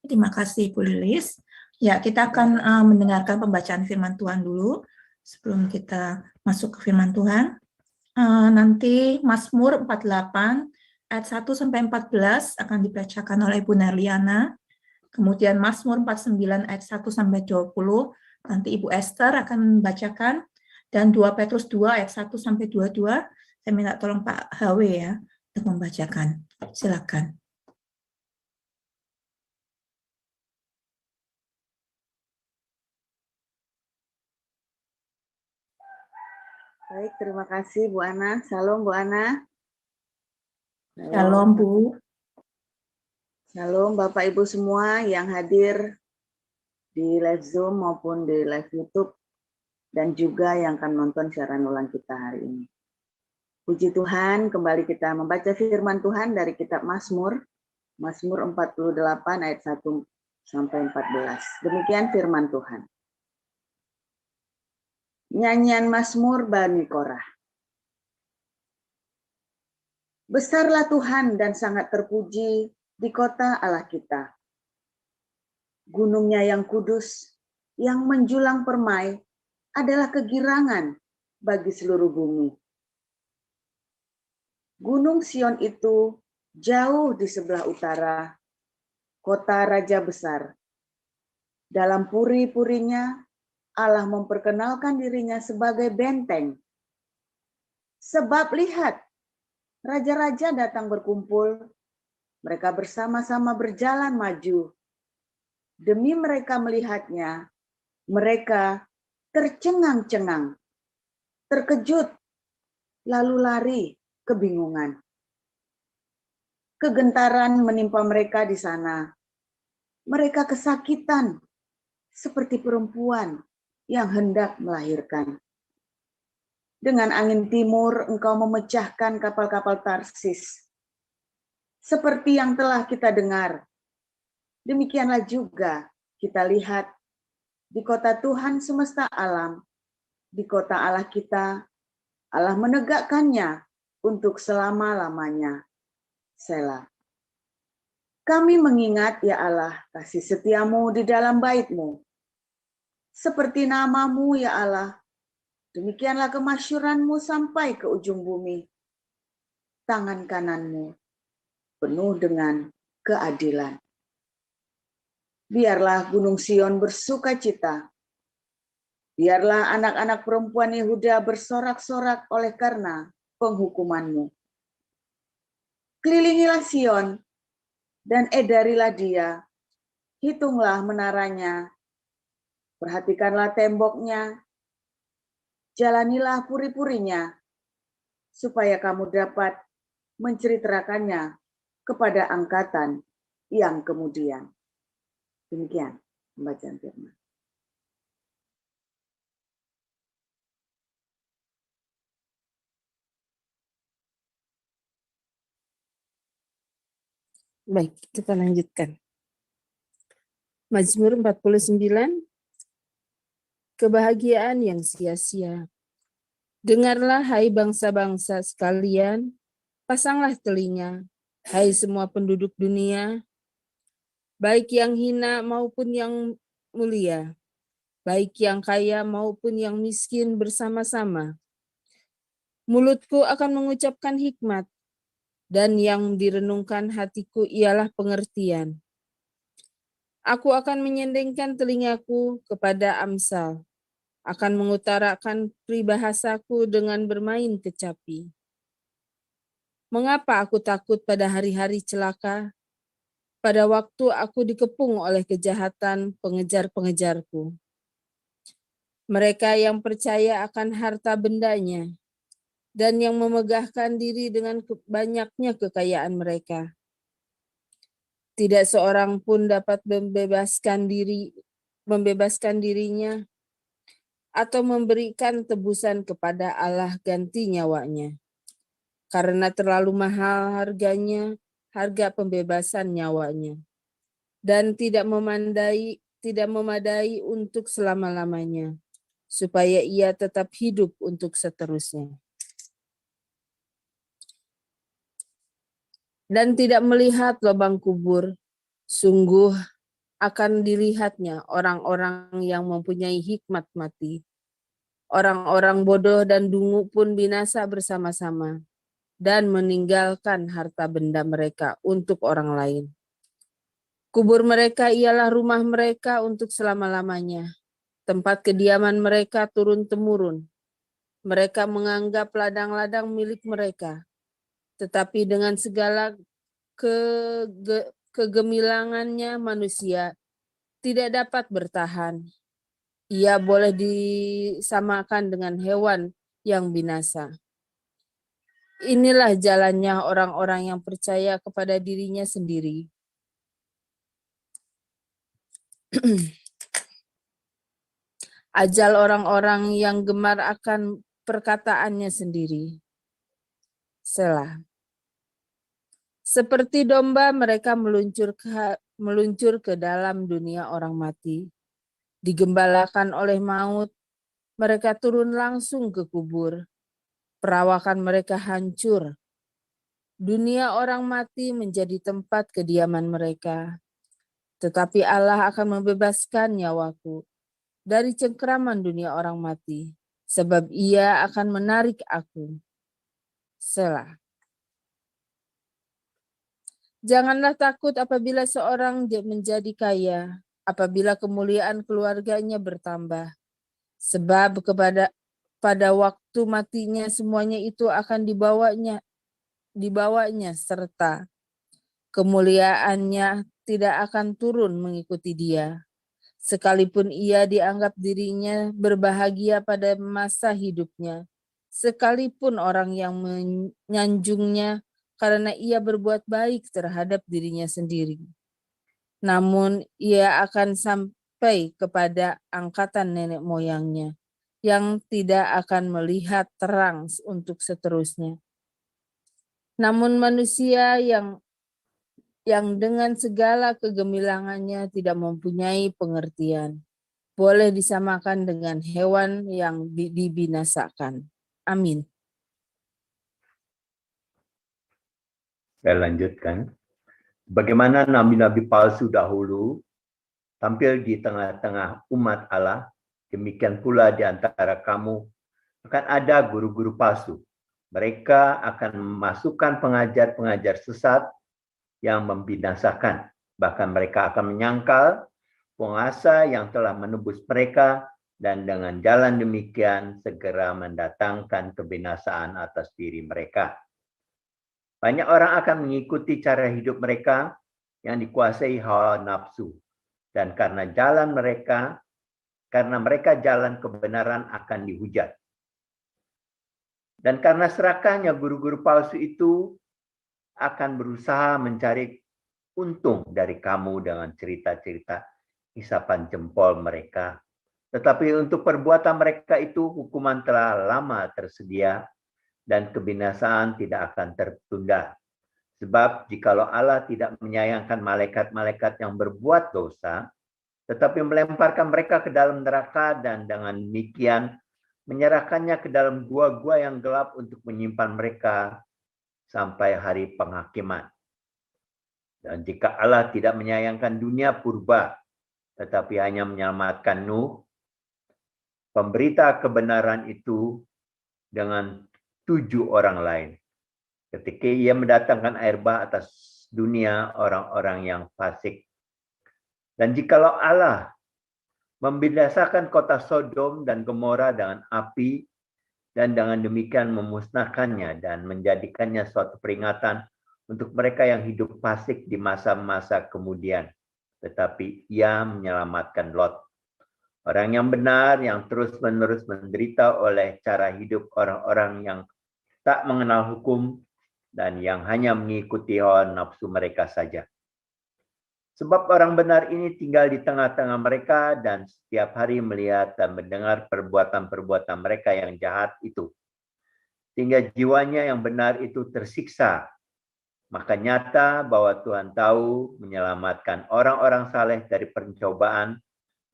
terima kasih Bu Lilis. Ya, kita akan mendengarkan pembacaan firman Tuhan dulu sebelum kita masuk ke firman Tuhan. Nanti Mazmur 48 ayat 1 sampai 14 akan dibacakan oleh Ibu Nerliana. Kemudian Mazmur 49 ayat 1 sampai 20 nanti Ibu Esther akan membacakan, dan 2 Petrus 2 ayat 1 sampai 22 saya minta tolong Pak HW ya untuk membacakan. Silakan. Baik, terima kasih Bu Ana. Shalom Bu Ana. Shalom Bu. Shalom Bapak Ibu semua yang hadir di live Zoom maupun di live YouTube, dan juga yang akan nonton siaran ulang kita hari ini. Puji Tuhan, kembali kita membaca firman Tuhan dari kitab Mazmur, Mazmur 48 ayat 1 sampai 14. Demikian firman Tuhan. Nyanyian Mazmur Bani Korah. Besarlah Tuhan dan sangat terpuji di kota Allah kita. Gunungnya yang kudus, yang menjulang permai, adalah kegirangan bagi seluruh bumi. Gunung Sion itu jauh di sebelah utara, kota raja besar. Dalam puri-purinya, Allah memperkenalkan dirinya sebagai benteng. Sebab lihat, raja-raja datang berkumpul, mereka bersama-sama berjalan maju. Demi mereka melihatnya, mereka tercengang-cengang, terkejut, lalu lari kebingungan. Kegentaran menimpa mereka di sana. Mereka kesakitan, seperti perempuan yang hendak melahirkan. Dengan angin timur engkau memecahkan kapal-kapal Tarsis. Seperti yang telah kita dengar, demikianlah juga kita lihat di kota Tuhan semesta alam, di kota Allah kita, Allah menegakkannya untuk selama-lamanya. Selah. Kami mengingat ya Allah kasih setiamu di dalam bait-Mu. Seperti namamu ya Allah, demikianlah kemasyuran-Mu sampai ke ujung bumi. Tangan kanan-Mu penuh dengan keadilan. Biarlah Gunung Sion bersuka cita. Biarlah anak-anak perempuan Yehuda bersorak-sorak oleh karena penghukuman-Mu. Kelilingilah Sion dan edarilah dia. Hitunglah menaranya. Perhatikanlah temboknya, jalanilah puri-purinya, supaya kamu dapat menceritakannya kepada angkatan yang kemudian. Demikian pembacaan firman. Baik, kita lanjutkan. Mazmur 49, kebahagiaan yang sia-sia. Dengarlah hai bangsa-bangsa sekalian, pasanglah telinga, hai semua penduduk dunia, baik yang hina maupun yang mulia, baik yang kaya maupun yang miskin bersama-sama. Mulutku akan mengucapkan hikmat, dan yang direnungkan hatiku ialah pengertian. Aku akan menyendengkan telingaku kepada Amsal, akan mengutarakan peribahasaku dengan bermain kecapi. Mengapa aku takut pada hari-hari celaka, pada waktu aku dikepung oleh kejahatan pengejar-pengejarku? Mereka yang percaya akan harta bendanya, dan yang memegahkan diri dengan banyaknya kekayaan mereka. Tidak seorang pun dapat membebaskan dirinya atau memberikan tebusan kepada Allah ganti nyawanya. Karena terlalu mahal harganya, harga pembebasan nyawanya. Dan tidak memadai untuk selama-lamanya, supaya ia tetap hidup untuk seterusnya. Dan tidak melihat lubang kubur, sungguh akan dilihatnya orang-orang yang mempunyai hikmat mati. Orang-orang bodoh dan dungu pun binasa bersama-sama dan meninggalkan harta benda mereka untuk orang lain. Kubur mereka ialah rumah mereka untuk selama-lamanya. Tempat kediaman mereka turun-temurun. Mereka menganggap ladang-ladang milik mereka. Tetapi dengan segala kegemilangannya manusia tidak dapat bertahan. Ia boleh disamakan dengan hewan yang binasa. Inilah jalannya orang-orang yang percaya kepada dirinya sendiri. Ajal orang-orang yang gemar akan perkataannya sendiri. Selah. Seperti domba mereka meluncur ke dalam dunia orang mati. Digembalakan oleh maut, mereka turun langsung ke kubur. Perawakan mereka hancur. Dunia orang mati menjadi tempat kediaman mereka. Tetapi Allah akan membebaskan nyawaku dari cengkeraman dunia orang mati, sebab Ia akan menarik aku. Selah. Janganlah takut apabila seorang menjadi kaya, apabila kemuliaan keluarganya bertambah. Sebab pada waktu matinya semuanya itu akan dibawanya serta kemuliaannya tidak akan turun mengikuti dia. Sekalipun ia dianggap dirinya berbahagia pada masa hidupnya, sekalipun orang yang menyanjungnya karena ia berbuat baik terhadap dirinya sendiri. Namun ia akan sampai kepada angkatan nenek moyangnya yang tidak akan melihat terang untuk seterusnya. Namun manusia yang dengan segala kegemilangannya tidak mempunyai pengertian, boleh disamakan dengan hewan yang dibinasakan. Amin. Saya lanjutkan. Bagaimana nabi-nabi palsu dahulu tampil di tengah-tengah umat Allah, demikian pula di antara kamu akan ada guru-guru palsu. Mereka akan memasukkan pengajar-pengajar sesat yang membinasakan. Bahkan mereka akan menyangkal penguasa yang telah menebus mereka dan dengan jalan demikian segera mendatangkan kebinasaan atas diri mereka. Banyak orang akan mengikuti cara hidup mereka yang dikuasai hawa nafsu. Dan karena mereka jalan kebenaran akan dihujat. Dan karena serakahnya guru-guru palsu itu akan berusaha mencari untung dari kamu dengan cerita-cerita isapan jempol mereka. Tetapi untuk perbuatan mereka itu hukuman telah lama tersedia dan kebinasaan tidak akan tertunda. Sebab jikalau Allah tidak menyayangkan malaikat-malaikat yang berbuat dosa, tetapi melemparkan mereka ke dalam neraka dan dengan demikian menyerahkannya ke dalam gua-gua yang gelap untuk menyimpan mereka sampai hari penghakiman. Dan jika Allah tidak menyayangkan dunia purba, tetapi hanya menyelamatkan Nuh, pemberita kebenaran itu dengan 7 orang lain. Ketika ia mendatangkan air bah atas dunia orang-orang yang fasik. Dan jikalau Allah membinasakan kota Sodom dan Gomora dengan api, dan dengan demikian memusnahkannya dan menjadikannya suatu peringatan untuk mereka yang hidup fasik di masa-masa kemudian. Tetapi ia menyelamatkan Lot, orang yang benar yang terus-menerus menderita oleh cara hidup orang-orang yang tak mengenal hukum dan yang hanya mengikuti hawa nafsu mereka saja. Sebab orang benar ini tinggal di tengah-tengah mereka dan setiap hari melihat dan mendengar perbuatan-perbuatan mereka yang jahat itu. Sehingga jiwanya yang benar itu tersiksa. Maka nyata bahwa Tuhan tahu menyelamatkan orang-orang saleh dari pencobaan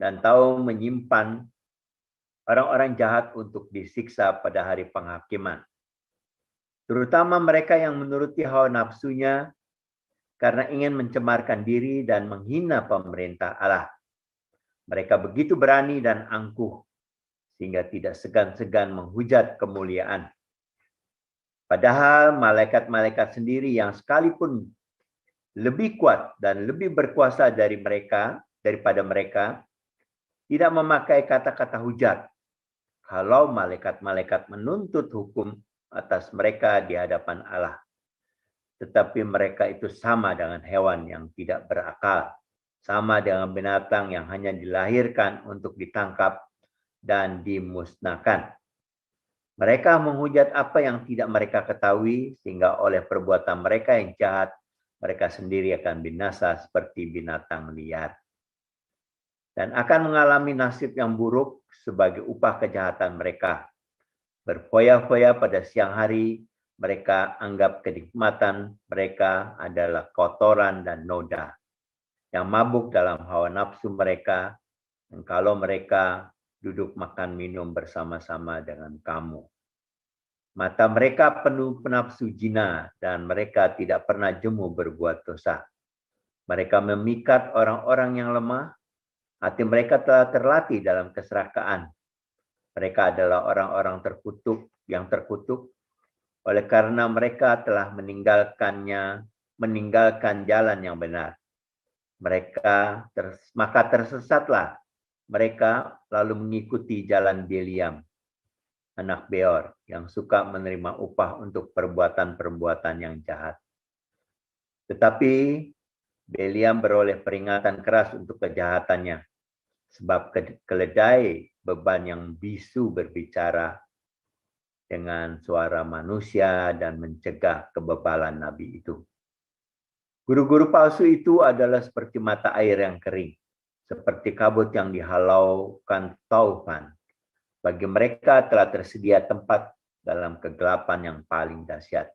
dan tahu menyimpan orang-orang jahat untuk disiksa pada hari penghakiman. Terutama mereka yang menuruti hawa nafsunya, karena ingin mencemarkan diri dan menghina pemerintah Allah. Mereka begitu berani dan angkuh sehingga tidak segan-segan menghujat kemuliaan. Padahal malaikat-malaikat sendiri yang sekalipun lebih kuat dan lebih berkuasa daripada mereka, tidak memakai kata-kata hujat. Kalau malaikat-malaikat menuntut hukum atas mereka di hadapan Allah. Tetapi mereka itu sama dengan hewan yang tidak berakal, sama dengan binatang yang hanya dilahirkan untuk ditangkap dan dimusnahkan. Mereka menghujat apa yang tidak mereka ketahui, sehingga oleh perbuatan mereka yang jahat, mereka sendiri akan binasa seperti binatang liar. Dan akan mengalami nasib yang buruk sebagai upah kejahatan mereka. Berfoya-foya pada siang hari, mereka anggap kenikmatan mereka adalah kotoran dan noda. Yang mabuk dalam hawa nafsu mereka, dan kalau mereka duduk makan minum bersama-sama dengan kamu. Mata mereka penuh penafsu jina dan mereka tidak pernah jemu berbuat dosa. Mereka memikat orang-orang yang lemah, hati mereka telah terlatih dalam keserakahan. Mereka adalah orang-orang yang terkutuk, oleh karena mereka telah meninggalkan jalan yang benar. Maka tersesatlah mereka lalu mengikuti jalan Biliam, anak Beor, yang suka menerima upah untuk perbuatan-perbuatan yang jahat. Tetapi Biliam beroleh peringatan keras untuk kejahatannya, sebab keledai beban yang bisu berbicara dengan suara manusia dan mencegah kebebalan nabi itu. Guru-guru palsu itu adalah seperti mata air yang kering, seperti kabut yang dihalaukan taufan. Bagi mereka telah tersedia tempat dalam kegelapan yang paling dahsyat.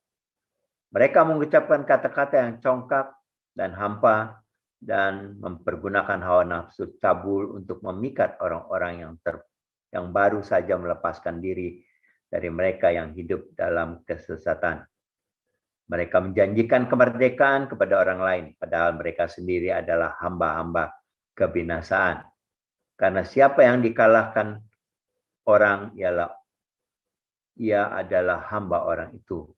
Mereka mengucapkan kata-kata yang congkak dan hampa dan mempergunakan hawa nafsu cabul untuk memikat orang-orang yang baru saja melepaskan diri dari mereka yang hidup dalam kesesatan. Mereka menjanjikan kemerdekaan kepada orang lain, padahal mereka sendiri adalah hamba-hamba kebinasaan. Karena siapa yang dikalahkan orang ia adalah hamba orang itu.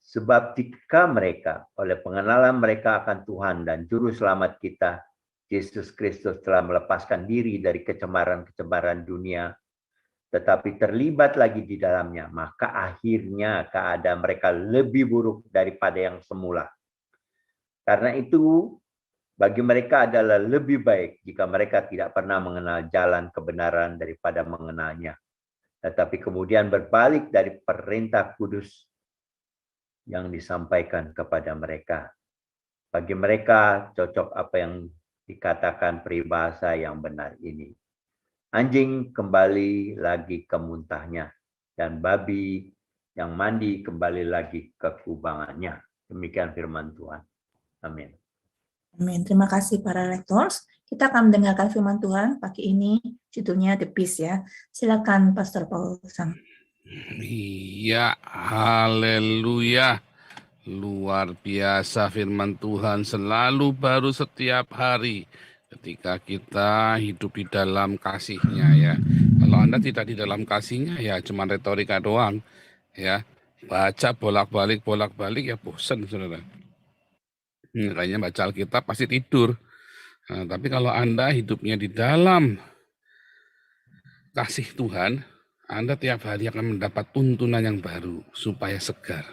Sebab jika mereka oleh pengenalan mereka akan Tuhan dan Juru Selamat kita, Yesus Kristus telah melepaskan diri dari kecemaran-kecemaran dunia, tetapi terlibat lagi di dalamnya, maka akhirnya keadaan mereka lebih buruk daripada yang semula. Karena itu, bagi mereka adalah lebih baik jika mereka tidak pernah mengenal jalan kebenaran daripada mengenalnya, tetapi kemudian berbalik dari perintah kudus yang disampaikan kepada mereka. Bagi mereka cocok apa yang dikatakan peribahasa yang benar ini. Anjing kembali lagi ke muntahnya, dan babi yang mandi kembali lagi ke kubangannya. Demikian firman Tuhan. Amin. Amin. Terima kasih para lektors. Kita akan mendengarkan firman Tuhan pagi ini, judulnya The Peace ya. Silakan Pastor Paul Sam. Iya, haleluya. Luar biasa firman Tuhan selalu baru setiap hari ketika kita hidup di dalam kasih-Nya ya. Kalau Anda tidak di dalam kasih-Nya ya cuma retorika doang ya. Baca bolak-balik ya bosan Saudara. Kayaknya baca Alkitab pasti tidur. Nah, tapi kalau Anda hidupnya di dalam kasih Tuhan, Anda tiap hari akan mendapat tuntunan yang baru supaya segar.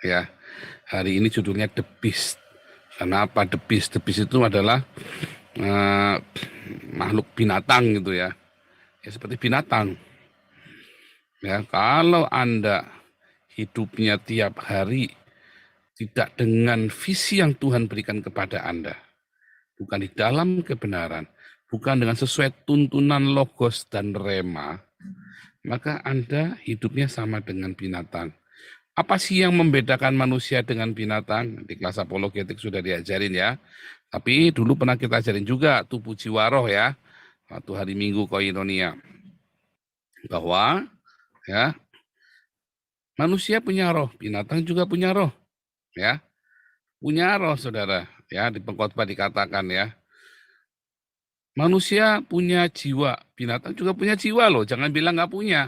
Ya, hari ini judulnya The Beast. Kenapa The Beast? The Beast itu adalah makhluk binatang gitu ya. Ya seperti binatang. Ya, kalau Anda hidupnya tiap hari tidak dengan visi yang Tuhan berikan kepada Anda, bukan di dalam kebenaran, bukan dengan sesuai tuntunan logos dan rema, maka Anda hidupnya sama dengan binatang. Apa sih yang membedakan manusia dengan binatang? Di kelas apologetik sudah diajarin ya. Tapi dulu pernah kita ajarin juga tubuh jiwa roh ya. Waktu hari Minggu koinonia. Bahwa ya manusia punya roh, binatang juga punya roh. Ya. punya roh, saudara. Ya, di pengkhotbah dikatakan ya. Manusia punya jiwa, binatang juga punya jiwa loh. Jangan bilang nggak punya.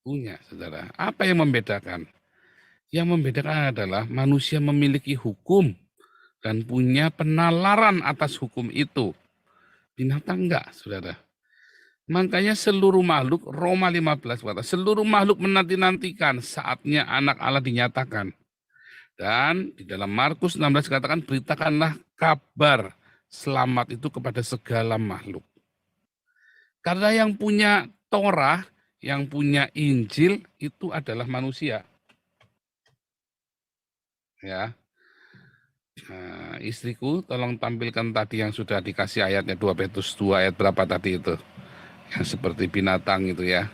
Punya, saudara. Apa yang membedakan? Yang membedakan adalah manusia memiliki hukum dan punya penalaran atas hukum itu. Binatang enggak, saudara. Makanya seluruh makhluk, Roma 15 kata, seluruh makhluk menanti-nantikan saatnya anak Allah dinyatakan. Dan di dalam Markus 16 katakan, beritakanlah kabar selamat itu kepada segala makhluk. Karena yang punya Torah, yang punya Injil, itu adalah manusia. Ya, nah, istriku, tolong tampilkan tadi yang sudah dikasih ayatnya 2 Petrus 2 ayat berapa tadi itu? Yang seperti binatang itu ya.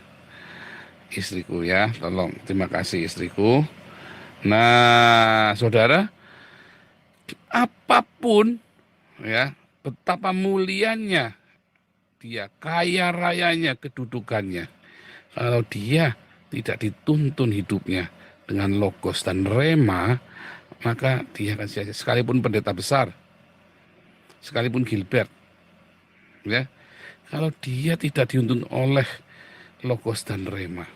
Istriku ya, tolong. Terima kasih istriku. Nah, saudara, apapun ya, betapa mulianya dia, kaya rayanya kedudukannya. Kalau dia tidak dituntun hidupnya dengan logos dan rema, maka dia akan sia-sia. Sekalipun pendeta besar, sekalipun Gilbert, ya, kalau dia tidak dituntun oleh logos dan rema.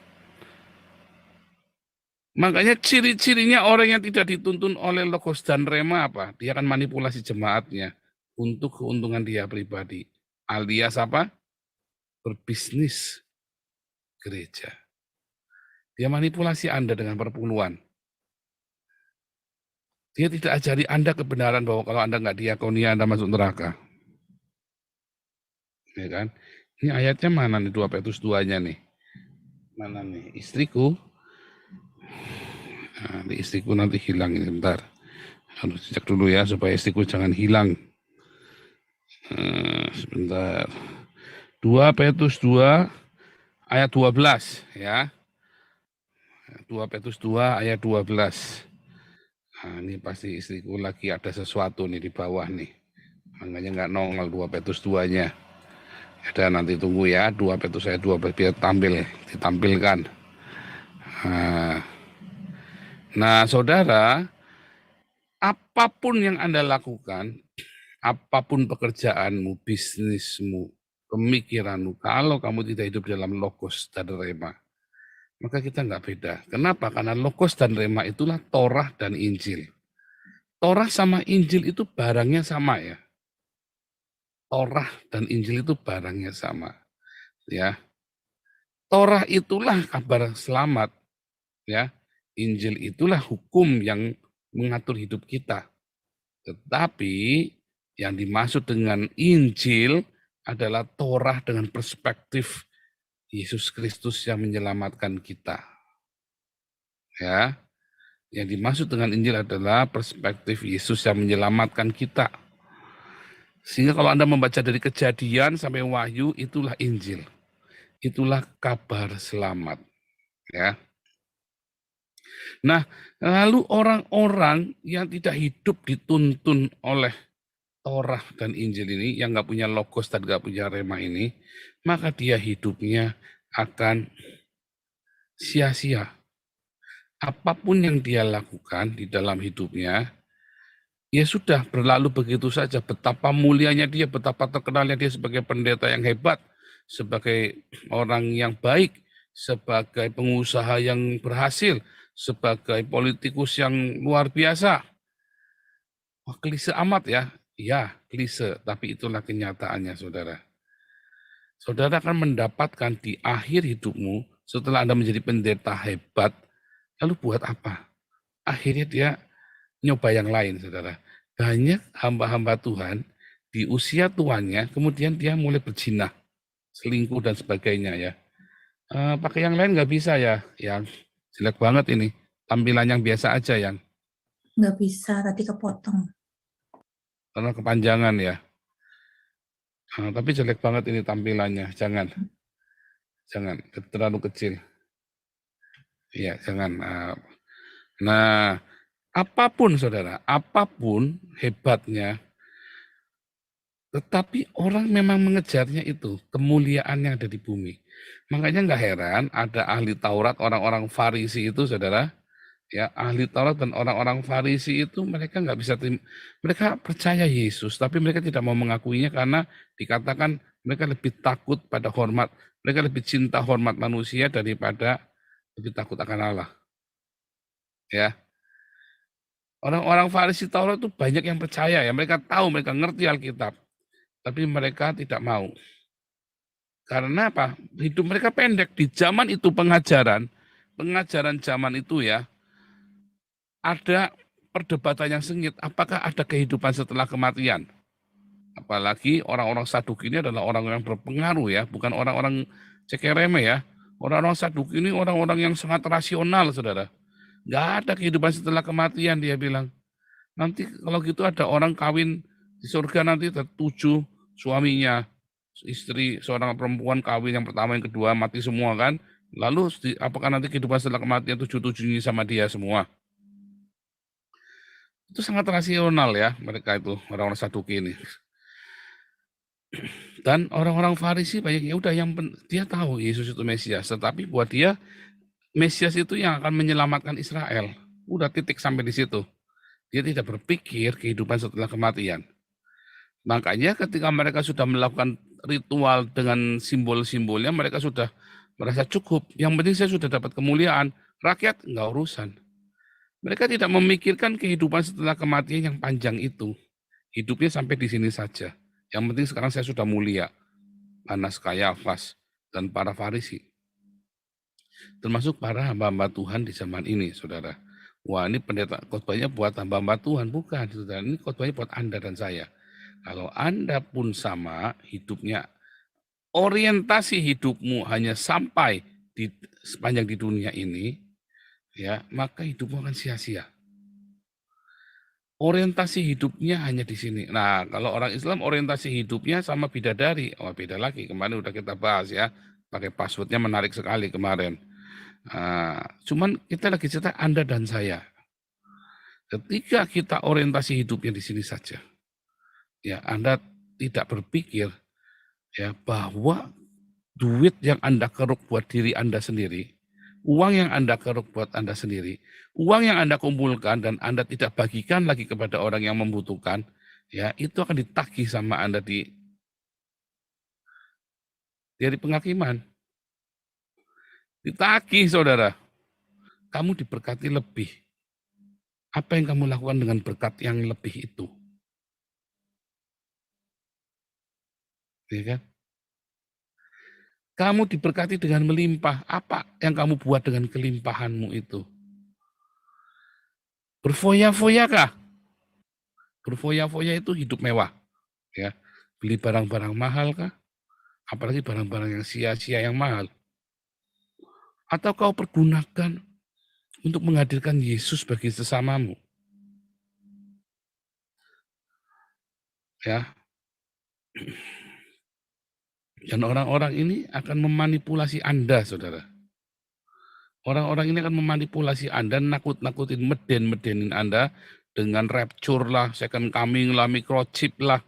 Makanya ciri-cirinya orang yang tidak dituntun oleh logos dan rema apa? Dia akan manipulasi jemaatnya untuk keuntungan dia pribadi. Alias apa? Berbisnis gereja. Dia manipulasi Anda dengan perpuluhan. Dia tidak ajari Anda kebenaran bahwa kalau Anda nggak diakoni, Anda masuk neraka. Ya kan? Ini ayatnya mana nih, 2 Petrus 2-nya nih? Mana nih? Istriku. Nah, istriku nanti hilang ini, bentar. Harus cek dulu ya, supaya istriku jangan hilang. Sebentar. 2 Petrus 2 ayat 12 ya. 2 Petrus 2 ayat 12. Nah, ini pasti istriku lagi ada sesuatu nih di bawah nih. Makanya nggak nongol 2 Petrus 2-nya. Ada nanti tunggu ya, 2 Petrus ayat 12 biar ditampilkan. Nah, saudara, apapun yang Anda lakukan, apapun pekerjaanmu, bisnismu, pemikiranmu, kalau kamu tidak hidup dalam logos dan rema, maka kita nggak beda. Kenapa? Karena logos dan rema itulah Torah dan Injil. Torah sama Injil itu barangnya sama ya. Torah dan Injil itu barangnya sama. Ya. Torah itulah kabar selamat. Ya. Injil itulah hukum yang mengatur hidup kita. Tetapi yang dimaksud dengan Injil adalah Torah dengan perspektif Yesus Kristus yang menyelamatkan kita. Ya. Yang dimaksud dengan Injil adalah perspektif Yesus yang menyelamatkan kita. Sehingga kalau Anda membaca dari Kejadian sampai Wahyu, itulah Injil. Itulah kabar selamat. Ya. Nah, lalu orang-orang yang tidak hidup dituntun oleh Torah dan Injil ini, yang nggak punya logos dan nggak punya rema ini, maka dia hidupnya akan sia-sia. Apapun yang dia lakukan di dalam hidupnya, ya sudah berlalu begitu saja. Betapa mulianya dia, betapa terkenalnya dia sebagai pendeta yang hebat, sebagai orang yang baik, sebagai pengusaha yang berhasil, sebagai politikus yang luar biasa. Wah, klise amat ya. Ya, klise, tapi itulah kenyataannya, saudara. Saudara akan mendapatkan di akhir hidupmu, setelah Anda menjadi pendeta hebat, lalu buat apa? Akhirnya dia nyoba yang lain, saudara. Banyak hamba-hamba Tuhan di usia tuanya, kemudian dia mulai berzina, selingkuh dan sebagainya ya. Pakai yang lain nggak bisa ya, yang jelek banget ini. Tampilan yang biasa aja yang. Nggak bisa, tadi kepotong. Karena kepanjangan ya. Tapi jelek banget ini tampilannya, jangan terlalu kecil. Iya, jangan. Nah, apapun saudara, apapun hebatnya, tetapi orang memang mengejarnya itu, kemuliaan yang ada di bumi. Makanya nggak heran ada ahli Taurat, orang-orang Farisi itu saudara, Ya, ahli Taurat dan orang-orang Farisi itu mereka nggak bisa mereka percaya Yesus, tapi mereka tidak mau mengakuinya karena dikatakan mereka lebih takut pada hormat, mereka lebih cinta hormat manusia daripada lebih takut akan Allah. Ya, orang-orang Farisi Taurat itu banyak yang percaya ya, mereka tahu, mereka ngerti Alkitab, tapi mereka tidak mau. Karena apa? Hidup mereka pendek. Di zaman itu pengajaran zaman itu ya, ada perdebatan yang sengit, apakah ada kehidupan setelah kematian? Apalagi orang-orang Saduki ini adalah orang yang berpengaruh ya, bukan orang-orang cekereme ya. Orang-orang Saduki ini orang-orang yang sangat rasional, saudara. Nggak ada kehidupan setelah kematian, dia bilang. Nanti kalau gitu ada orang kawin di surga nanti ada 7 suaminya, istri seorang perempuan kawin yang pertama, yang kedua mati semua kan. Lalu apakah nanti kehidupan setelah kematian 7-7 sama dia semua? Itu sangat rasional ya mereka itu, orang-orang Saduki ini. Dan orang-orang Farisi banyak ya udah dia tahu Yesus itu Mesias, tetapi buat dia Mesias itu yang akan menyelamatkan Israel. Udah titik sampai di situ. Dia tidak berpikir kehidupan setelah kematian. Makanya ketika mereka sudah melakukan ritual dengan simbol-simbolnya, mereka sudah merasa cukup. Yang penting saya sudah dapat kemuliaan. Rakyat nggak urusan. Mereka tidak memikirkan kehidupan setelah kematian yang panjang itu. Hidupnya sampai di sini saja. Yang penting sekarang saya sudah mulia. Anas, Kayafas, dan para Farisi. Termasuk para hamba-hamba Tuhan di zaman ini, saudara. Wah, ini pendeta khotbahnya buat hamba-hamba Tuhan. Bukan, saudara. Ini khotbahnya buat Anda dan saya. Kalau Anda pun sama hidupnya, orientasi hidupmu hanya sampai sepanjang di dunia ini, ya, maka hidupmu akan sia-sia. Orientasi hidupnya hanya di sini. Nah, kalau orang Islam orientasi hidupnya sama bidadari. Oh, beda lagi. Kemarin udah kita bahas ya. Pakai passwordnya menarik sekali kemarin. Cuman kita lagi cerita Anda dan saya. Ketika kita orientasi hidupnya di sini saja, ya Anda tidak berpikir ya bahwa duit yang Anda keruk buat diri Anda sendiri, uang yang Anda keruk buat Anda sendiri, uang yang Anda kumpulkan dan Anda tidak bagikan lagi kepada orang yang membutuhkan, ya itu akan ditagih sama Anda dari penghakiman. Ditagih, saudara. Kamu diberkati lebih. Apa yang kamu lakukan dengan berkat yang lebih itu? Ya kan? Kamu diberkati dengan melimpah. Apa yang kamu buat dengan kelimpahanmu itu? Berfoya-foya kah? Berfoya-foya itu hidup mewah. Ya, beli barang-barang mahal kah? Apalagi barang-barang yang sia-sia yang mahal. Atau kau pergunakan untuk menghadirkan Yesus bagi sesamamu. Ya. Dan orang-orang ini akan memanipulasi Anda, saudara. Orang-orang ini akan memanipulasi Anda, nakut-nakutin, medenin Anda dengan rapture lah, second coming lah, microchip lah.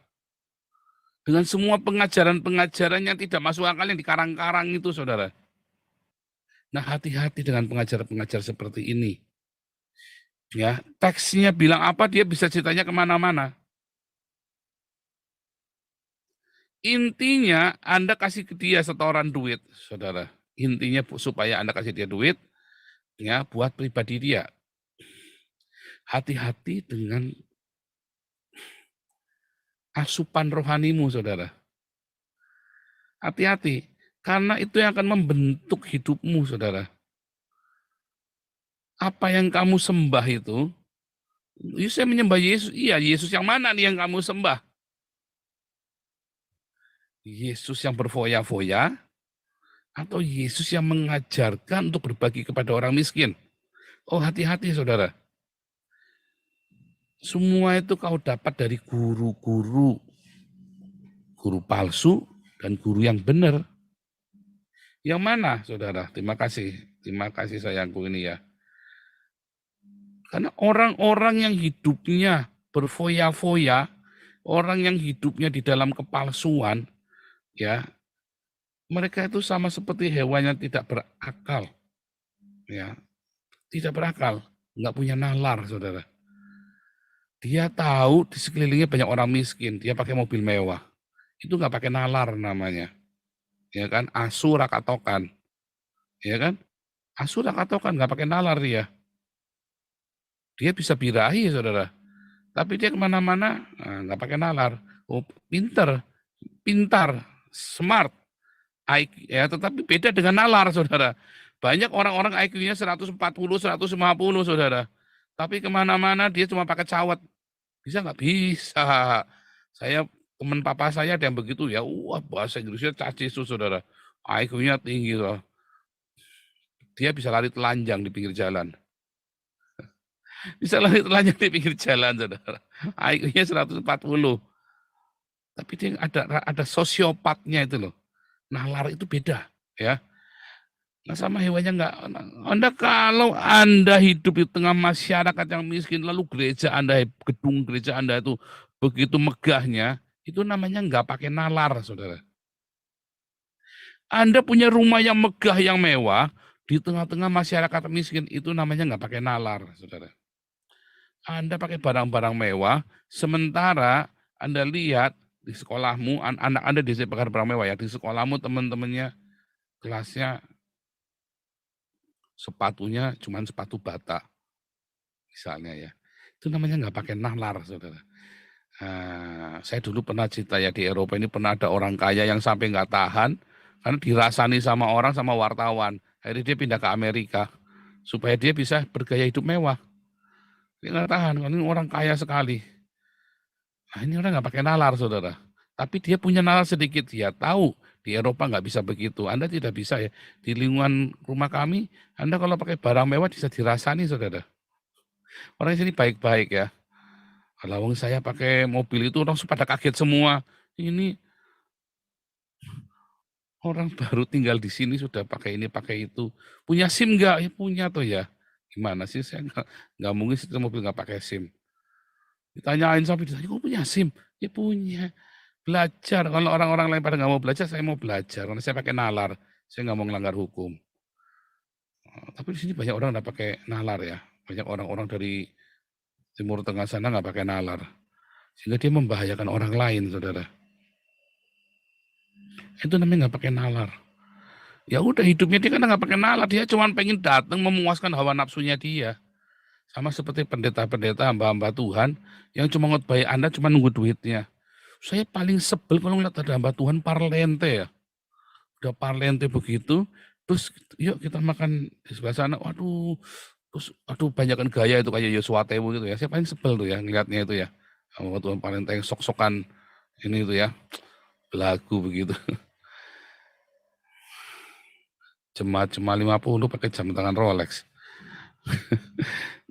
Dengan semua pengajaran-pengajaran yang tidak masuk akal yang dikarang-karang itu, saudara. Nah, hati-hati dengan pengajar-pengajar seperti ini. Ya, teksnya bilang apa, dia bisa ceritanya kemana-mana. Intinya Anda kasih ke dia setoran duit, saudara. Intinya supaya Anda kasih dia duit, ya buat pribadi dia. Hati-hati dengan asupan rohanimu, saudara. Hati-hati, karena itu yang akan membentuk hidupmu, saudara. Apa yang kamu sembah itu, saya menyembah Yesus. Iya, Yesus yang mana nih yang kamu sembah? Yesus yang berfoya-foya, atau Yesus yang mengajarkan untuk berbagi kepada orang miskin? Oh, hati-hati, saudara. Semua itu kau dapat dari guru-guru. Guru palsu dan guru yang benar. Yang mana, saudara? Terima kasih sayangku ini ya. Karena orang-orang yang hidupnya berfoya-foya, orang yang hidupnya di dalam kepalsuan, ya, mereka itu sama seperti hewan yang tidak berakal. Ya, tidak berakal. nggak punya nalar, saudara. Dia tahu di sekelilingnya banyak orang miskin, dia pakai mobil mewah. Itu nggak pakai nalar namanya. Ya kan? Asu rakatokan. Ya kan? Asu rakatokan, nggak pakai nalar dia. Dia bisa birahi, saudara. Tapi dia kemana-mana nggak pakai nalar. Oh, pintar, smart, ya, tetapi beda dengan nalar, saudara. Banyak orang-orang IQ-nya 140, 150, saudara. Tapi kemana-mana dia cuma pakai cawat. Bisa nggak? Bisa. Saya, teman papa saya ada yang begitu ya, wah bahasa Inggrisnya cacisu, saudara. IQ-nya tinggi, saudara. Dia bisa lari telanjang di pinggir jalan. Bisa lari telanjang di pinggir jalan, saudara. IQ-nya 140. Tapi dia ada sosiopatnya itu loh. Nalar itu beda, ya. Nah, sama hewannya enggak. Kalau Anda hidup di tengah masyarakat yang miskin, lalu gereja Anda, gedung gereja Anda itu begitu megahnya, itu namanya enggak pakai nalar, saudara. Anda punya rumah yang megah, yang mewah, di tengah-tengah masyarakat miskin, itu namanya enggak pakai nalar, saudara. Anda pakai barang-barang mewah, sementara Anda lihat di sekolahmu, anak Anda pakai barang mewah ya, di sekolahmu teman-temannya kelasnya sepatunya cuma sepatu bata, misalnya ya. Itu namanya nggak pakai nalar, saudara. Saya dulu pernah cerita ya, di Eropa ini pernah ada orang kaya yang sampai nggak tahan, karena dirasani sama orang, sama wartawan. Akhirnya dia pindah ke Amerika, supaya dia bisa bergaya hidup mewah. Dia nggak tahan, ini orang kaya sekali. Nah, ini orang nggak pakai nalar, saudara. Tapi dia punya nalar sedikit, dia tahu di Eropa nggak bisa begitu. Anda tidak bisa ya. Di lingkungan rumah kami, Anda kalau pakai barang mewah bisa dirasani, saudara. Orang sini baik-baik ya. Kalau saya pakai mobil itu orang pada kaget semua. Ini orang baru tinggal di sini sudah pakai ini, pakai itu. Punya SIM nggak? Ya punya tuh ya. Gimana sih, saya nggak mungkin setir mobil nggak pakai SIM. Ditanyain sampai ditanya, kok punya SIM? Ya punya. Belajar. Kalau orang-orang lain pada nggak mau belajar, saya mau belajar. Karena saya pakai nalar. Saya nggak mau melanggar hukum. Tapi di sini banyak orang nggak pakai nalar ya. Banyak orang-orang dari Timur Tengah sana nggak pakai nalar. Sehingga dia membahayakan orang lain, saudara. Itu namanya nggak pakai nalar. Ya udah, hidupnya dia kan nggak pakai nalar. Dia cuma pengen datang memuaskan hawa nafsunya dia. Sama seperti pendeta-pendeta, hamba-hamba Tuhan yang cuma ngutbah Anda cuma nunggu duitnya. Saya paling sebel kalau ngeliat ada hamba Tuhan parlente ya. Udah parlente begitu, terus yuk kita makan di sebelah sana. Waduh, terus aduh banyakan gaya itu kayak Yosua Tewu gitu ya. Saya paling sebel tuh ya ngeliatnya itu ya. Hamba Tuhan parlente yang sok-sokan ini itu ya. Belagu begitu. Jemaat cuma 50 pakai jam tangan Rolex.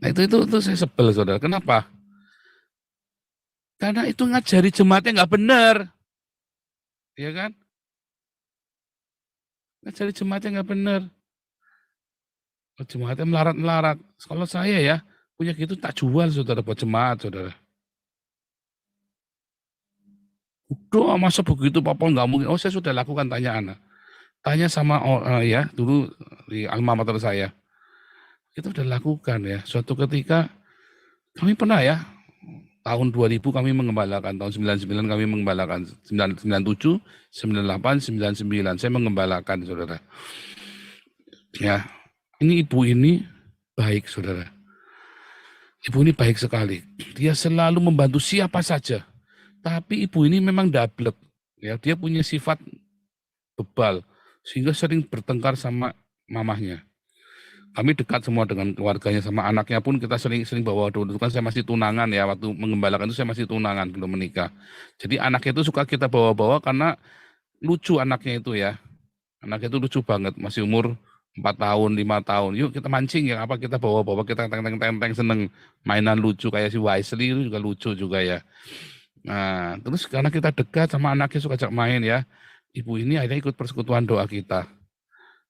Nah itu saya sebel, saudara. Kenapa? Karena itu ngajari jemaatnya nggak benar. Ya kan? Ngajari jemaatnya nggak benar. Jemaatnya melarat-melarat. Kalau saya ya, punya gitu tak jual, saudara, buat jemaat, saudara. Udah, masa begitu Papa nggak mungkin. Oh, saya sudah lakukan, tanya anak. Tanya sama ya, dulu di alma mater saya. Kita udah lakukan ya. Suatu ketika, kami pernah ya, tahun 2000 kami mengembalakan, tahun 99 kami mengembalakan, 97, 98, 99 saya mengembalakan, saudara. Ya, ini ibu ini baik, saudara. Ibu ini baik sekali. Dia selalu membantu siapa saja. Tapi ibu ini memang dablek. Ya, dia punya sifat bebal sehingga sering bertengkar sama mamahnya. Kami dekat semua dengan keluarganya, sama anaknya pun kita sering bawa. Dulu kan saya masih tunangan ya, waktu mengembalakan itu saya masih tunangan, belum menikah. Jadi anaknya itu suka kita bawa-bawa karena lucu anaknya itu ya. Anaknya itu lucu banget, masih umur 4 tahun, 5 tahun. Yuk kita mancing ya, apa kita bawa-bawa, kita tenteng-tenteng seneng mainan lucu kayak si Wisely itu juga lucu juga ya. Nah, terus karena kita dekat sama anaknya suka ajak main ya. Ibu ini akhirnya ikut persekutuan doa kita.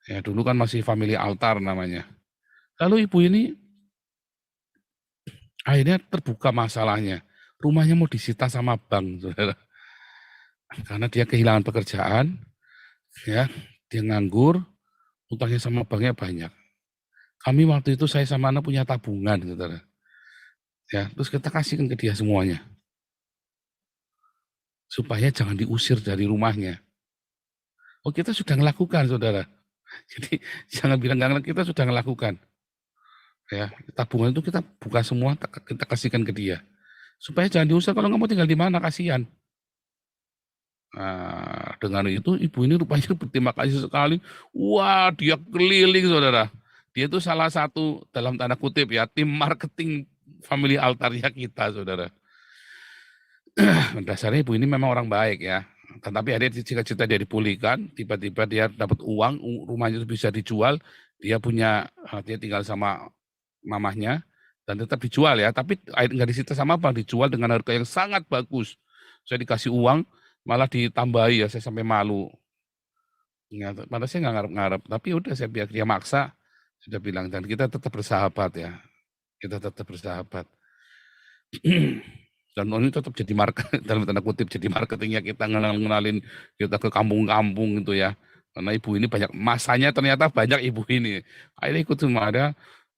Ya, dulu kan masih family altar namanya. Lalu ibu ini akhirnya terbuka masalahnya. Rumahnya mau disita sama bank, saudara. Karena dia kehilangan pekerjaan, ya, dia nganggur, utangnya sama banknya banyak. Kami waktu itu saya sama anak punya tabungan, saudara. Ya, terus kita kasihkan ke dia semuanya. Supaya jangan diusir dari rumahnya. Oh, kita sudah melakukan, saudara. Jadi jangan bilang nggak, kita sudah melakukan. Ya, tabungan itu kita buka semua, kita kasihkan ke dia. Supaya jangan diusir, kalau nggak mau tinggal di mana, kasihan. Nah, dengan itu ibu ini rupanya berterima kasih sekali. Wah, dia keliling, saudara. Dia itu salah satu, dalam tanda kutip ya, tim marketing family altarnya kita, saudara. Dasarnya ibu ini memang orang baik ya. Tetapi ada cita-cita dia dipulihkan, tiba-tiba dia dapat uang, rumahnya itu bisa dijual, dia tinggal sama mamahnya, dan tetap dijual ya, tapi nggak disita sama apa, dijual dengan harga yang sangat bagus. Saya dikasih uang, malah ditambahi ya, saya sampai malu. Ya, padahal saya nggak ngarep-ngarep, tapi udah saya biar dia maksa, sudah bilang, dan kita tetap bersahabat ya, kita tetap bersahabat. Dan ini tetap jadi dalam tanda kutip jadi marketingnya, kita ngenalin kita ke kampung-kampung gitu ya, karena ibu ini banyak masanya, ternyata banyak ibu ini akhirnya ikut semua. Ada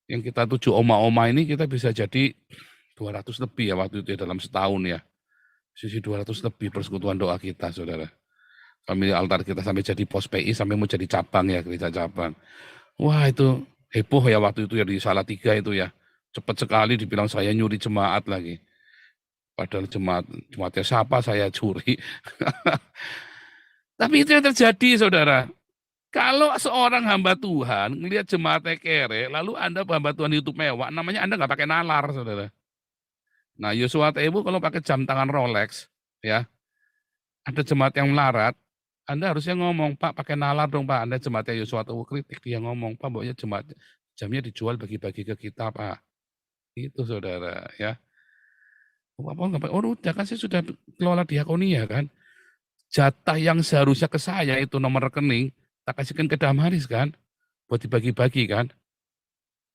yang kita tuju oma-oma ini, kita bisa jadi 200 lebih ya waktu itu ya, dalam setahun ya, sisi 200 lebih persekutuan doa kita, saudara. Family altar kita sampai jadi pos PI, sampai mau jadi cabang ya, gereja cabang. Wah, itu heboh ya waktu itu ya, di Salatiga itu ya, cepat sekali dibilang saya nyuri jemaat lagi. Padahal jemaatnya siapa saya curi. Tapi itu yang terjadi, saudara. Kalau seorang hamba Tuhan ngelihat jemaatnya kere, lalu Anda hamba Tuhan hidup mewah, namanya Anda nggak pakai nalar, saudara. Nah, Yosua Tebu kalau pakai jam tangan Rolex, ya, ada jemaat yang melarat, Anda harusnya ngomong, Pak, pakai nalar dong, Pak. Anda jemaatnya Yosua Tebu, kritik dia ngomong, Pak, pokoknya jamnya dijual bagi-bagi ke kita, Pak. Itu, saudara, ya. Udah kan saya sudah kelola diakonia kan. Jatah yang seharusnya ke saya itu nomor rekening, tak kasihkan ke Damaris kan, buat dibagi-bagi kan.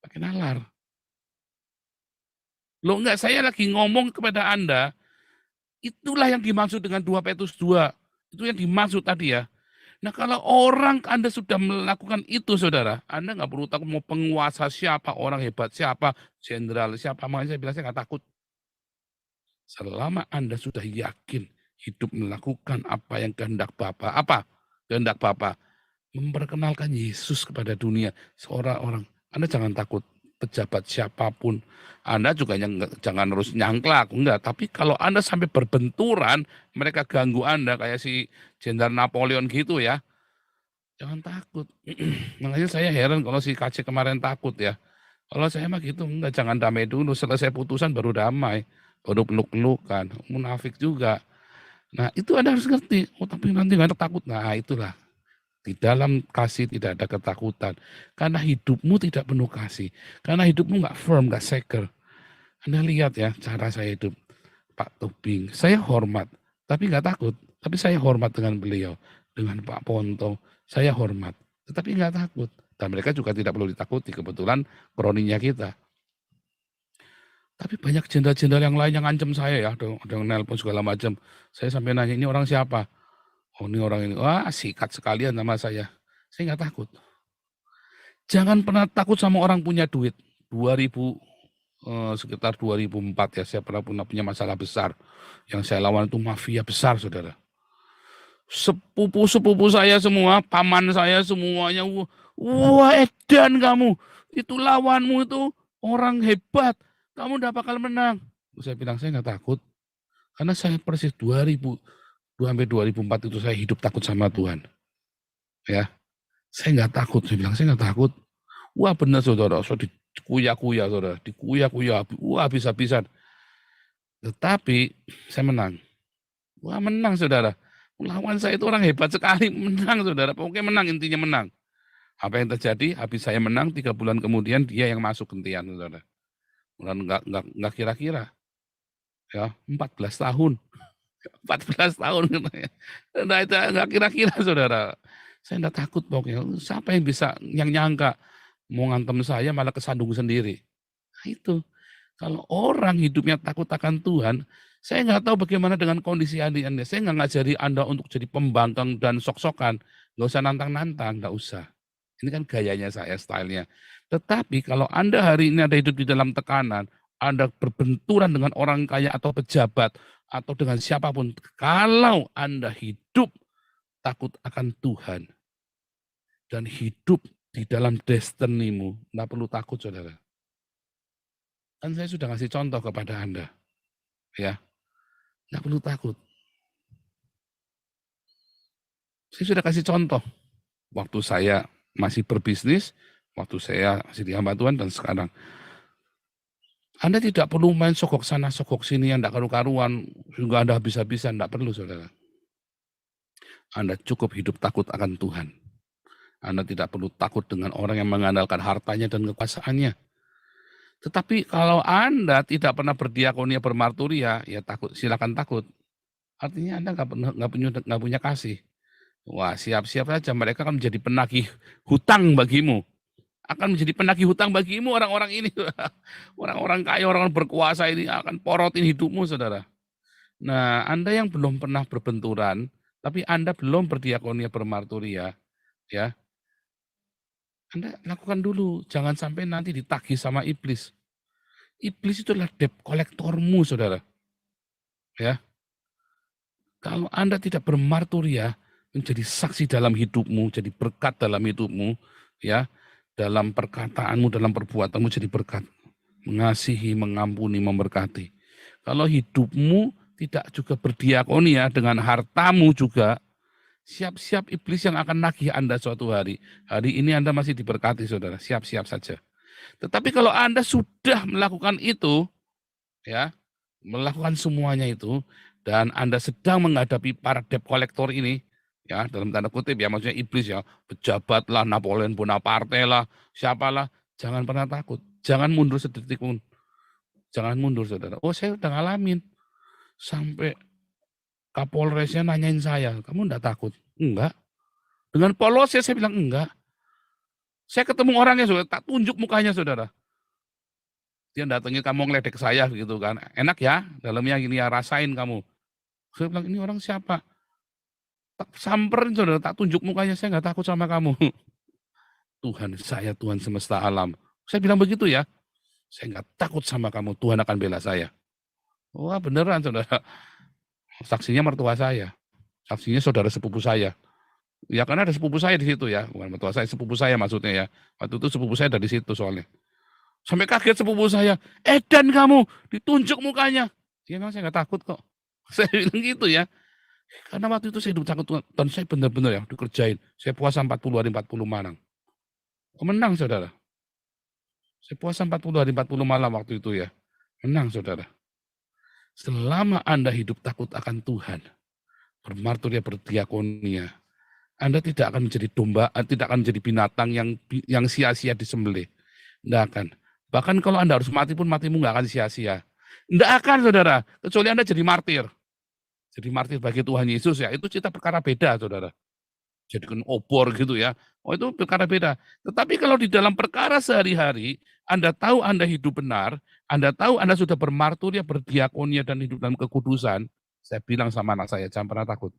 Pakai nalar. Loh enggak, saya lagi ngomong kepada Anda, itulah yang dimaksud dengan 2 Petrus 2. Itu yang dimaksud tadi ya. Nah, kalau orang Anda sudah melakukan itu, saudara, Anda nggak perlu takut mau penguasa siapa, orang hebat siapa, jenderal siapa. Makanya saya bilang saya nggak takut. Selama Anda sudah yakin hidup melakukan apa yang kehendak Bapa. Apa kehendak Bapa? Memperkenalkan Yesus kepada dunia. Seorang orang. Anda jangan takut. Pejabat siapapun. Anda juga jangan harus nyangklak. Enggak. Tapi kalau Anda sampai berbenturan, mereka ganggu Anda kayak si Jenderal Napoleon gitu ya. Jangan takut. Makanya saya heran kalau si KC kemarin takut ya. Kalau saya mah gitu, enggak, jangan damai dulu. Selesai putusan baru damai. Baru peluk-pelukan, munafik juga. Nah, itu Anda harus ngerti. Oh, tapi nanti nggak takut. Nah, itulah. Di dalam kasih tidak ada ketakutan. Karena hidupmu tidak penuh kasih. Karena hidupmu nggak firm, nggak secure. Anda lihat ya, cara saya hidup. Pak Tobing, saya hormat. Tapi nggak takut. Tapi saya hormat dengan beliau. Dengan Pak Ponto, saya hormat. Tetapi nggak takut. Dan mereka juga tidak perlu ditakuti. Kebetulan kroninya kita. Tapi banyak jenderal-jenderal yang lain yang ngancam saya ya, ada yang nelpon segala macam. Saya sampai nanya, ini orang siapa? Oh, ini orang ini. Wah, sikat sekalian nama saya. Saya nggak takut. Jangan pernah takut sama orang punya duit. Sekitar 2004 ya, saya pernah punya masalah besar. Yang saya lawan itu mafia besar, saudara. Sepupu-sepupu saya semua, paman saya semuanya, wah edan kamu. Itu lawanmu itu orang hebat. Kamu udah bakal menang. Saya bilang, saya nggak takut. Karena saya persis 2004 itu saya hidup takut sama Tuhan. Ya, saya nggak takut. Saya bilang, saya nggak takut. Wah benar, saudara. So dikuya-kuya, saudara. Dikuya-kuya. Wah habis-habisan. Tetapi saya menang. Wah menang, saudara. Lawan saya itu orang hebat sekali. Menang, saudara. Pokoknya menang, intinya menang. Apa yang terjadi? Habis saya menang, 3 bulan kemudian dia yang masuk gentian, saudara. Enggak kira-kira. Ya, 14 tahun. 14 tahun. Nah, itu enggak kira-kira, saudara. Saya enggak takut pokoknya. Siapa yang bisa yang nyangka mau ngantem saya malah kesandung sendiri. Nah, itu. Kalau orang hidupnya takut akan Tuhan, saya nggak tahu bagaimana dengan kondisi Anda. Saya nggak ngajari Anda untuk jadi pembangkang dan sok-sokan. Nggak usah nantang-nantang, nggak usah. Ini kan gayanya saya, stylenya. Tetapi kalau Anda hari ini ada hidup di dalam tekanan, Anda berbenturan dengan orang kaya atau pejabat, atau dengan siapapun, kalau Anda hidup takut akan Tuhan, dan hidup di dalam destinimu, nggak perlu takut, saudara. Kan saya sudah ngasih contoh kepada Anda, ya, nggak perlu takut. Saya sudah kasih contoh, waktu saya masih berbisnis, waktu saya masih di hamba Tuhan, dan sekarang. Anda tidak perlu main sogok sana, sogok sini yang tidak karu-karuan, sehingga Anda habis-habisan, tidak perlu, saudara. Anda cukup hidup takut akan Tuhan. Anda tidak perlu takut dengan orang yang mengandalkan hartanya dan kekuasaannya. Tetapi kalau Anda tidak pernah berdiakonia, bermarturia, ya takut, silakan takut. Artinya Anda nggak punya kasih. Wah, siap-siap saja, mereka akan menjadi penagih hutang bagimu. Akan menjadi penagih hutang bagimu orang-orang ini. Orang-orang kaya, orang berkuasa ini akan porotin hidupmu, saudara. Nah, Anda yang belum pernah berbenturan, tapi Anda belum berdiakonia, bermarturia, ya, Anda lakukan dulu. Jangan sampai nanti ditagih sama iblis. Iblis itu adalah debt kolektormu, saudara. Ya, kalau Anda tidak bermarturia, menjadi saksi dalam hidupmu, jadi berkat dalam hidupmu, ya, dalam perkataanmu, dalam perbuatanmu jadi berkat. Mengasihi, mengampuni, memberkati. Kalau hidupmu tidak juga berdiakonia dengan hartamu juga, siap-siap iblis yang akan nagih Anda suatu hari. Hari ini Anda masih diberkati, saudara. Siap-siap saja. Tetapi kalau Anda sudah melakukan itu, ya, melakukan semuanya itu, dan Anda sedang menghadapi para debt collector ini, ya, dalam tanda kutip ya, maksudnya iblis ya, pejabat lah, Napoleon Bonaparte lah, siapalah, jangan pernah takut, jangan mundur sedetik pun, jangan mundur, saudara. Oh, saya udah ngalamin, sampai Kapolresnya nanyain saya, kamu enggak takut? Enggak. Dengan polosnya saya bilang enggak. Saya ketemu orangnya, saudara, tak tunjuk mukanya, saudara. Dia datengin kamu ngeledek saya gitu kan, enak ya, dalamnya gini ya, rasain kamu. Saya bilang, ini orang siapa? Tak samperin, saudara, tak tunjuk mukanya, saya nggak takut sama kamu. Tuhan saya, Tuhan semesta alam. Saya bilang begitu ya, saya nggak takut sama kamu, Tuhan akan bela saya. Wah, beneran, saudara. Saksinya mertua saya, saksinya saudara sepupu saya. Ya karena ada sepupu saya di situ ya, bukan mertua saya, sepupu saya maksudnya ya. Waktu itu sepupu saya dari situ soalnya. Sampai kaget sepupu saya, edan kamu, ditunjuk mukanya. Ya memang saya nggak takut kok. Saya bilang gitu ya. Karena waktu itu saya hidup takut Tuhan, dan saya benar-benar ya dikerjain. Saya puasa 40 hari 40 malam. Menang, saudara. Saya puasa 40 hari 40 malam waktu itu ya. Menang, saudara. Selama Anda hidup takut akan Tuhan, bermarturia, berdiakonia, Anda tidak akan menjadi domba, tidak akan menjadi binatang yang sia-sia disembelih. Tidak akan. Bahkan kalau Anda harus mati pun matimu nggak akan sia-sia. Tidak akan, saudara. Kecuali Anda jadi martir. Jadi martir bagi Tuhan Yesus ya, itu cerita perkara beda, saudara. Jadikan obor gitu ya. Oh, itu perkara beda. Tetapi kalau di dalam perkara sehari-hari, Anda tahu Anda hidup benar, Anda tahu Anda sudah bermarturia, berdiakonia, dan hidup dalam kekudusan, saya bilang sama anak saya, jangan pernah takut.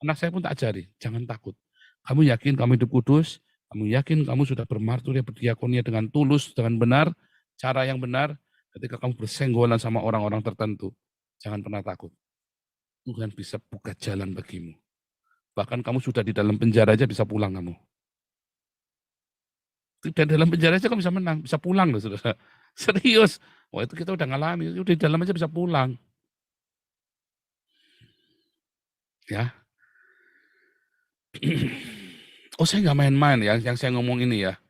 Anak saya pun tak ajari, jangan takut. Kamu yakin kamu hidup kudus? Kamu yakin kamu sudah bermarturia, berdiakonia dengan tulus, dengan benar, cara yang benar, ketika kamu bersenggolan sama orang-orang tertentu, jangan pernah takut. Tuhan bisa buka jalan bagimu. Bahkan kamu sudah di dalam penjara aja bisa pulang kamu. Di dalam penjara aja kamu bisa menang, bisa pulang loh, saudara. Serius. Wah, itu kita udah ngalami, udah di dalam aja bisa pulang. Ya. Oh, saya nggak main-main ya, yang saya ngomong ini ya.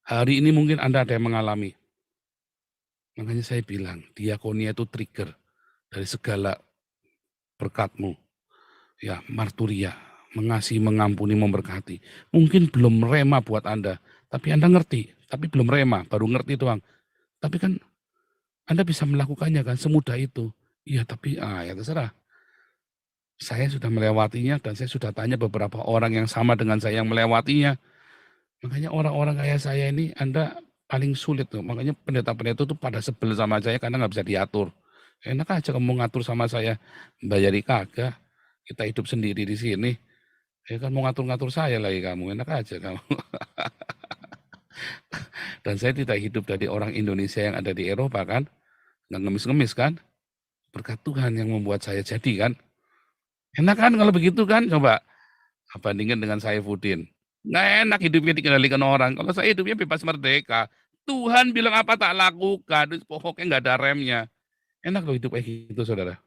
Hari ini mungkin Anda ada yang mengalami. Makanya saya bilang, diakonia itu trigger dari segala berkatmu. Ya, marturia, mengasihi, mengampuni, memberkati. Mungkin belum rema buat Anda, tapi Anda ngerti, tapi belum rema, baru ngerti doang. Tapi kan Anda bisa melakukannya kan, semudah itu. Iya, tapi ya terserah. Saya sudah melewatinya dan saya sudah tanya beberapa orang yang sama dengan saya yang melewatinya. Makanya orang-orang kayak saya ini Anda paling sulit tuh. Makanya pendeta-pendeta itu pada sebel sama saya karena nggak bisa diatur. Enak aja kamu ngatur sama saya, bayari kagak. Kita hidup sendiri di sini. Ya kan mau ngatur-ngatur saya lagi kamu, enak aja kamu. Dan saya tidak hidup dari orang Indonesia yang ada di Eropa kan, nggak ngemis-ngemis kan. Berkat Tuhan yang membuat saya jadi kan. Enak kan kalau begitu kan, coba bandingkan dengan Saifuddin. Nggak enak hidupnya dikendalikan orang. Kalau saya hidupnya bebas merdeka. Tuhan bilang apa tak lakukan, terus pokoknya nggak ada remnya. Enak loh hidup kayak gitu, saudara.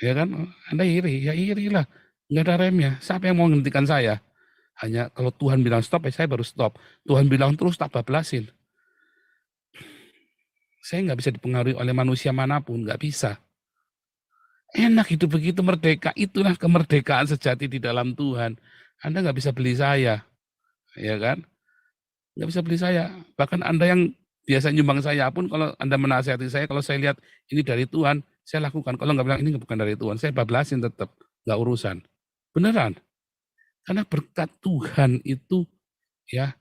Ya kan, Anda iri, ya irilah. Nggak ada remnya. Siapa yang mau menghentikan saya? Hanya kalau Tuhan bilang stop, saya baru stop. Tuhan bilang terus, tak bablasin. Saya nggak bisa dipengaruhi oleh manusia manapun, nggak bisa. Enak hidup begitu merdeka, itulah kemerdekaan sejati di dalam Tuhan. Anda nggak bisa beli saya, ya kan? Nggak bisa beli saya. Bahkan Anda yang biasa nyumbang saya pun, kalau Anda menasihati saya, kalau saya lihat ini dari Tuhan, saya lakukan. Kalau nggak bilang ini bukan dari Tuhan, saya bablasin tetap, nggak urusan. Beneran. Karena berkat Tuhan itu ya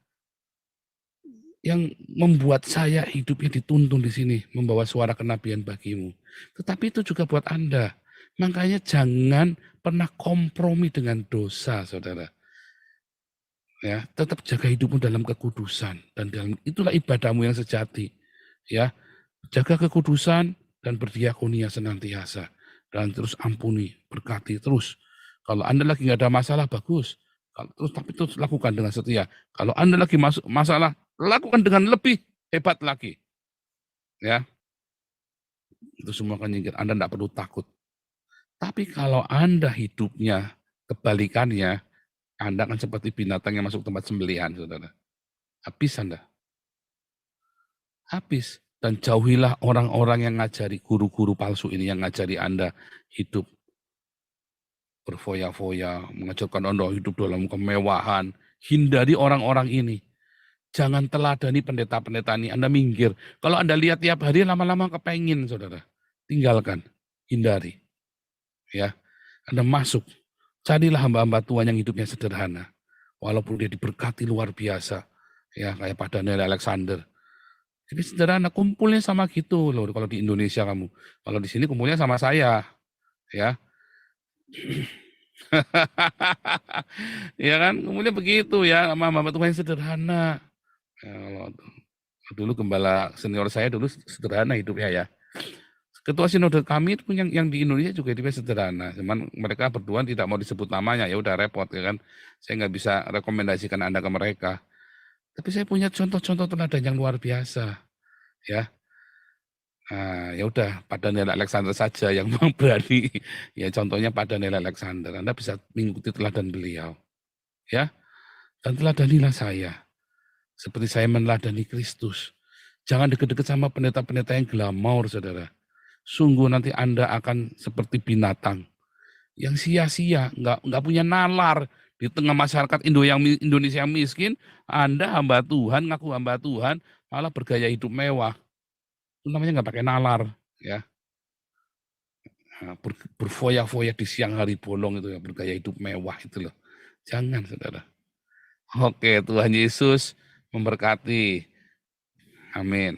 yang membuat saya hidupnya dituntun di sini, membawa suara kenabian bagimu. Tetapi itu juga buat Anda. Makanya jangan pernah kompromi dengan dosa, saudara. Ya, tetap jaga hidupmu dalam kekudusan dan dalam itulah ibadahmu yang sejati. Ya, jaga kekudusan dan berdiakonia senantiasa dan terus ampuni, berkati terus. Kalau Anda lagi nggak ada masalah, bagus. Tapi terus lakukan dengan setia. Kalau Anda lagi masuk masalah, lakukan dengan lebih hebat lagi. Ya, itu semua akan nyingkir. Anda tidak perlu takut. Tapi kalau Anda hidupnya kebalikannya, Anda akan seperti binatang yang masuk tempat sembelihan, saudara. Habis Anda. Habis. Dan jauhilah orang-orang yang ngajari, guru-guru palsu ini yang ngajari Anda hidup berfoya-foya, mengajarkan Anda hidup dalam kemewahan. Hindari orang-orang ini. Jangan teladani pendeta-pendeta ini, Anda minggir. Kalau Anda lihat tiap hari, lama-lama kepengin, saudara. Tinggalkan, hindari. Ya, Anda masuk. Carilah hamba-hamba Tuhan yang hidupnya sederhana. Walaupun dia diberkati luar biasa. Ya, kayak Pak Daniel Alexander. Jadi sederhana, kumpulnya sama gitu loh kalau di Indonesia kamu. Kalau di sini kumpulnya sama saya. Ya. Ya kan, kumpulnya begitu ya, sama hamba Tuhan yang sederhana. Ya, kalau dulu gembala senior saya dulu sederhana hidupnya ya. Ketua sinode kami itu yang di Indonesia juga hidupnya sederhana. Cuman mereka berdua tidak mau disebut namanya, ya udah repot ya kan. Saya nggak bisa rekomendasikan Anda ke mereka. Tapi saya punya contoh-contoh teladan yang luar biasa, ya. Nah, ya udah, Pak Daniel Alexander saja yang mau berani. Ya contohnya Pak Daniel Alexander. Anda bisa mengikuti teladan beliau, ya. Dan teladanilah saya, seperti saya meneladani Kristus. Jangan deket-deket sama pendeta-pendeta yang glamor, saudara. Sungguh nanti Anda akan seperti binatang yang sia-sia, nggak punya nalar di tengah masyarakat Indonesia yang miskin. Anda hamba Tuhan, ngaku hamba Tuhan, malah bergaya hidup mewah. Itu namanya nggak pakai nalar, ya. Nah, berfoya-foya di siang hari bolong itu ya, bergaya hidup mewah itu loh. Jangan, saudara. Oke, Tuhan Yesus memberkati. Amin.